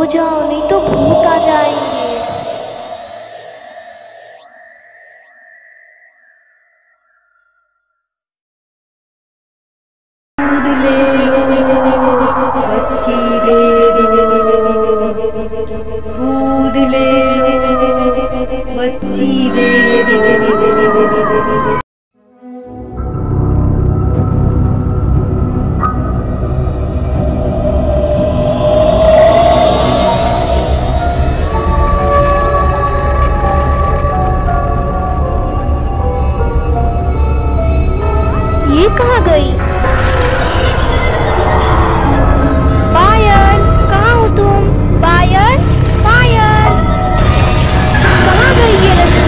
जाओ, नहीं तो भूत आ जाएंगे। दूध ले बच्ची दे। ये कहाँ गई? पायल, कहाँ हो तुम? पायल, पायल, कहाँ गई ये लड़की?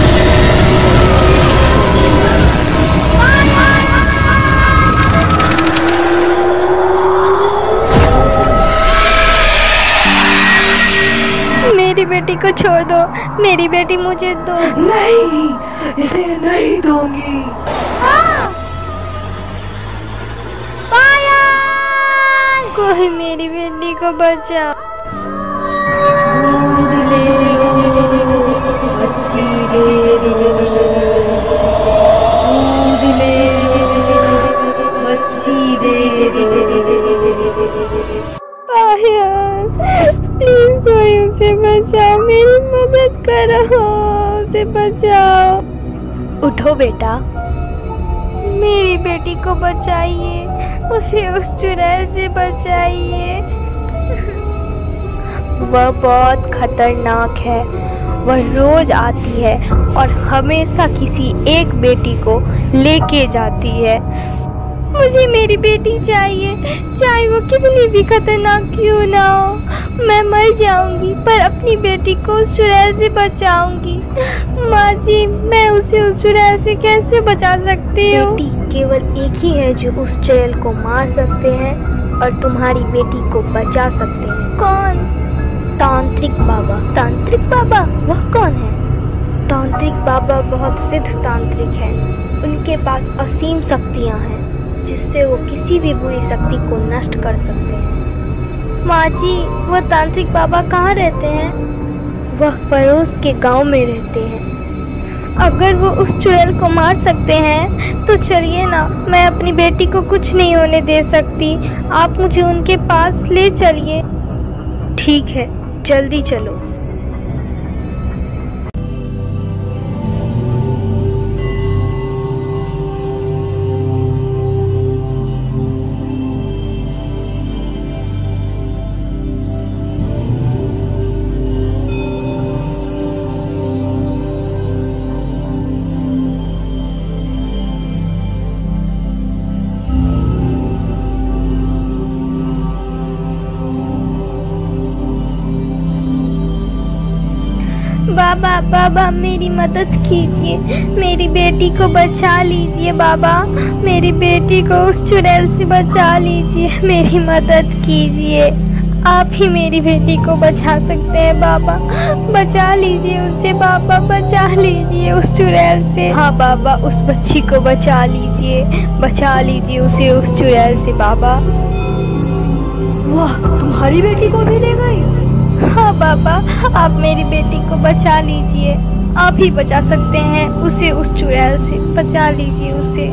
मेरी बेटी को छोड़ दो, मेरी बेटी मुझे दो। नहीं, इसे नहीं दूंगी। कोई मेरी बेटी को बचाओ। दूध ले बच्ची दे। दूध ले बच्ची दे। प्लीज कोई उसे बचाओ, मेरी मदद करो, उसे बचाओ। उठो बेटा, मेरी बेटी को बचाइए, उसे उस चुड़ैल से बचाइए। वह बहुत खतरनाक है, वह रोज आती है और हमेशा किसी एक बेटी को लेके जाती है। मुझे मेरी बेटी चाहिए, चाहे वो कितनी भी खतरनाक क्यों ना हो। मैं मर जाऊंगी पर अपनी बेटी को उस चुड़ैल से बचाऊंगी। माँ जी, मैं उसे उस चुड़ैल से कैसे बचा सकती हूँ? बेटी केवल एक ही है जो उस चुड़ैल को मार सकते हैं और तुम्हारी बेटी को बचा सकते हैं। कौन? तांत्रिक बाबा। तांत्रिक बाबा? वह कौन है? तांत्रिक बाबा बहुत सिद्ध तांत्रिक है। उनके पास असीम शक्तियाँ हैं जिससे वो किसी भी बुरी शक्ति को नष्ट कर सकते हैं। माँ जी, वो तांत्रिक बाबा कहाँ रहते हैं? वह पड़ोस के गांव में रहते हैं। अगर वो उस चुड़ैल को मार सकते हैं तो चलिए ना, मैं अपनी बेटी को कुछ नहीं होने दे सकती। आप मुझे उनके पास ले चलिए। ठीक है, जल्दी चलो। बाबा, बाबा मेरी मदद कीजिए, मेरी बेटी को बचा लीजिए। बाबा, मेरी बेटी को उस चुड़ैल से बचा लीजिए, मेरी मदद कीजिए। आप ही मेरी बेटी को बचा सकते हैं बाबा, बचा लीजिए उसे। बाबा बचा लीजिए उस चुड़ैल से। हाँ बाबा, उस बच्ची को बचा लीजिए, बचा लीजिए उसे उस चुड़ैल से। बाबा, वाह, तुम्हारी बेटी को भी ले गई? हाँ बाबा, आप मेरी बेटी को बचा लीजिए, आप ही बचा सकते हैं उसे उस चुड़ैल से। बचा लीजिए उसे।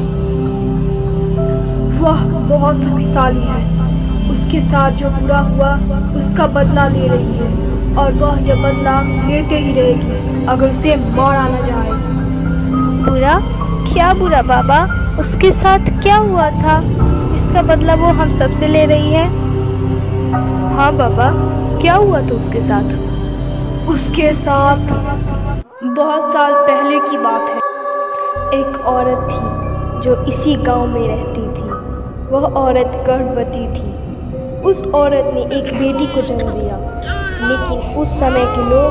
वाह, बहुत शक्तिशाली है। उसके साथ जो बुरा हुआ उसका बदला ले रही है और वह यह बदला लेते ही रहेगी अगर उसे मारा न जाए। बुरा? क्या बुरा बाबा? उसके साथ क्या हुआ था जिसका बदला वो हम सबसे ले रही है? हाँ बाबा, क्या हुआ था उसके साथ? उसके साथ बहुत साल पहले की बात है। एक औरत थी जो इसी गांव में रहती थी। वह औरत गर्भवती थी। उस औरत ने एक बेटी को जन्म दिया, लेकिन उस समय के लोग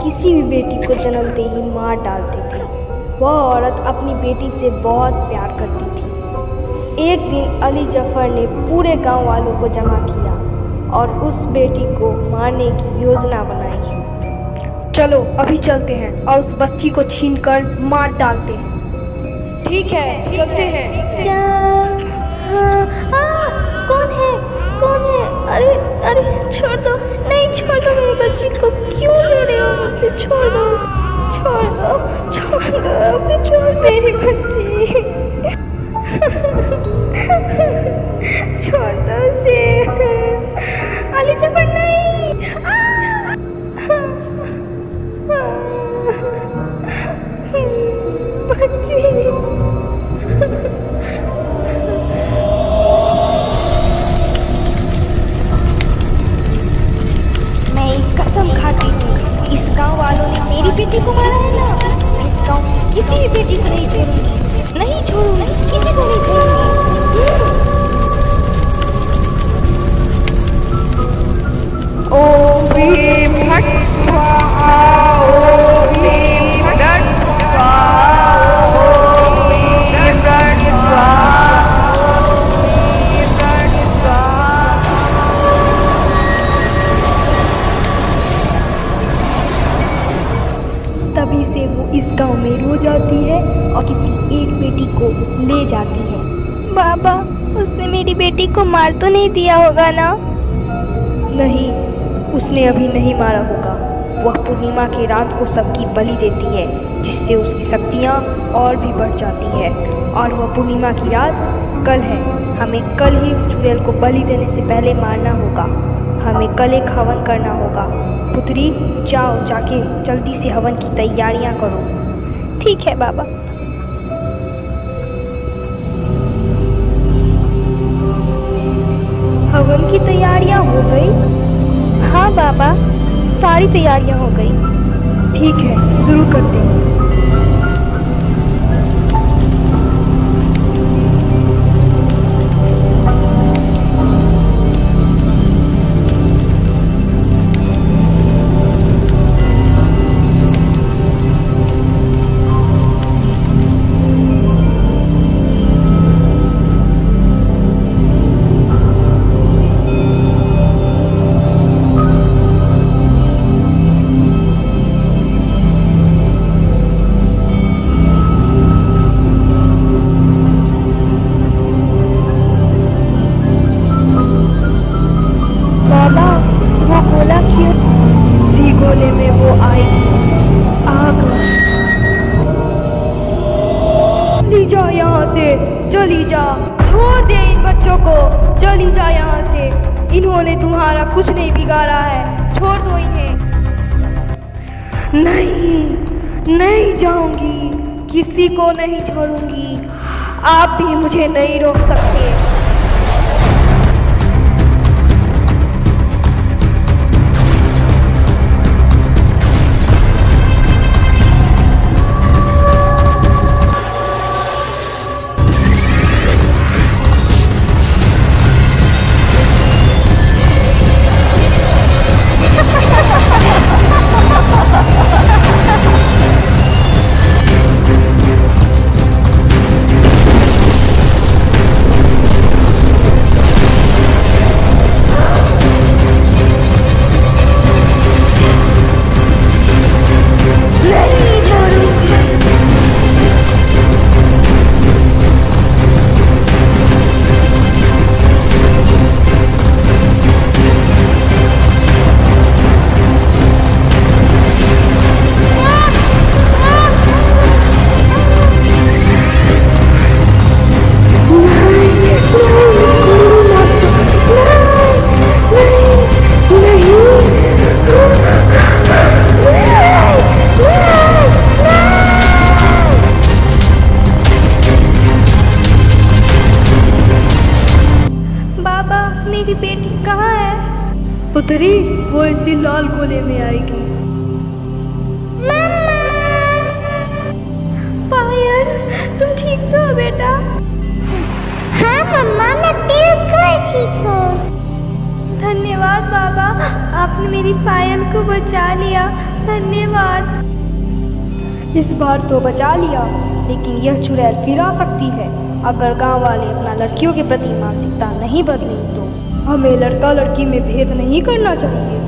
किसी भी बेटी को जन्मते ही मार डालते थे। वह औरत अपनी बेटी से बहुत प्यार करती थी। एक दिन अली जफर ने पूरे गांव वालों को जमा किया और उस बेटी को मारने की योजना बनाई। चलो अभी चलते हैं और उस बच्ची को छीनकर मार डालते हैं। ठीक है, चलते हैं। कौन है? कौन है? अरे अरे छोड़ दो, नहीं छोड़ दो मेरी बच्ची को, क्यों ले रहे हो मुझसे? छोड़ दो, छोड़ दो, छोड़ दो उसे, छोड़ मेरी बच्ची, छोड़ दो उसे। अली जफर नहीं। बच्ची कसम खाती हूँ, इस गांव वालों ने मेरी बेटी को मारा है ना, इस गांव की किसी भी बेटी को नहीं छोड़ूंगी, नहीं छोड़ूंगी, किसी को नहीं छोड़ूंगी। ओम भीम फट स्वाहा, ओम भीम फट स्वाहा, ओम भीम फट स्वाहा, ओम भीम फट स्वाहा। तभी से वो इस गांव में रोज आती है और किसी एक बेटी को ले जाती है। बाबा, उसने मेरी बेटी को मार तो नहीं दिया होगा ना? नहीं, उसने अभी नहीं मारा होगा। वह पूर्णिमा की रात को सबकी बलि देती है, जिससे उसकी शक्तियाँ और भी बढ़ जाती है। और वह पूर्णिमा की रात कल है। हमें कल ही उस चुड़ैल को बलि देने से पहले मारना होगा। हमें कल एक हवन करना होगा। पुत्री, जाओ, जाके जल्दी से हवन की तैयारियां करो। ठीक है बाबा। हवन की तैयारियां हो गई? हाँ बाबा, सारी तैयारियां हो गई। ठीक है, शुरू करते हैं। चली जा, छोड़ दे इन बच्चों को, चली जा यहाँ से। इन्होंने तुम्हारा कुछ नहीं बिगाड़ा है, छोड़ दो इन्हें। नहीं, नहीं जाऊंगी, किसी को नहीं छोड़ूंगी। आप भी मुझे नहीं रोक सकते। मेरी बेटी कहाँ है? पुत्री, वो इसी लाल गोले में आएगी। पायल, तुम ठीक तो हो बेटा? हाँ मम्मा, मैं बिल्कुल ठीक हूँ। धन्यवाद बाबा, आपने मेरी पायल को बचा लिया, धन्यवाद। इस बार तो बचा लिया, लेकिन यह चुड़ैल फिर आ सकती है। अगर गांव वाले अपना लड़कियों के प्रति मानसिकता नहीं बदलें तो हमें लड़का लड़की में भेद नहीं करना चाहिए।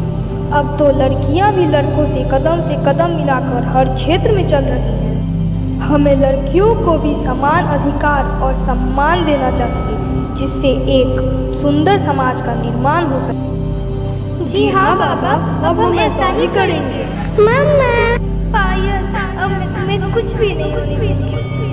अब तो लड़कियां भी लड़कों से कदम मिलाकर हर क्षेत्र में चल रही हैं। हमें लड़कियों को भी समान अधिकार और सम्मान देना चाहिए, जिससे एक एक सुंदर समाज का निर्माण हो सके। जी हाँ बाबा, अब हम ऐसा ही करेंगे। मम्मा पायल, अब मैं तुम्हें कुछ भी नहीं देती।